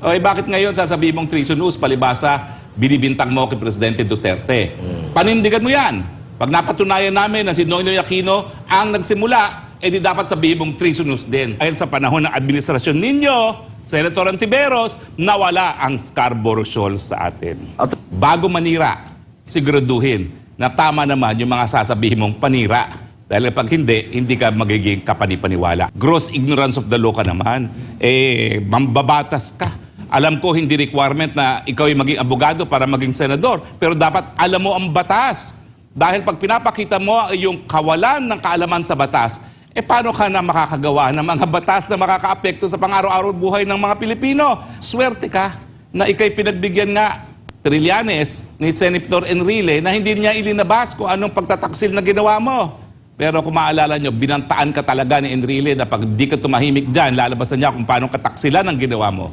Okay, bakit ngayon sasabihin mong treason news, palibasa, binibintang mo kay Presidente Duterte? Panindigan mo yan. Pag napatunayan namin na si Noynoy Aquino ang nagsimula, di dapat sabihin mong treason news din. Dahil sa panahon ng administrasyon ninyo, Senator Antiveros, nawala ang Scarborough Shoals sa atin. Bago manira, siguraduhin na tama naman yung mga sasabihin mong panira. Dahil pag hindi ka magiging kapanipaniwala. Gross ignorance of the law ka naman. Mambabatas ka. Alam ko hindi requirement na ikaw ay maging abogado para maging senador. Pero dapat alam mo ang batas. Dahil pag pinapakita mo yung kawalan ng kaalaman sa batas, paano ka na makakagawa ng mga batas na makakaapekto sa pang-araw-araw buhay ng mga Pilipino? Swerte ka na ikay pinagbigyan nga Trillanes ni Senator Enrile na hindi niya ilinabas kung anong pagtataksil na ginawa mo. Pero kung maalala nyo, binantaan ka talaga ni Enrile na pag di ka tumahimik dyan, lalabasan niya kung paano kataksilan ang ginawa mo.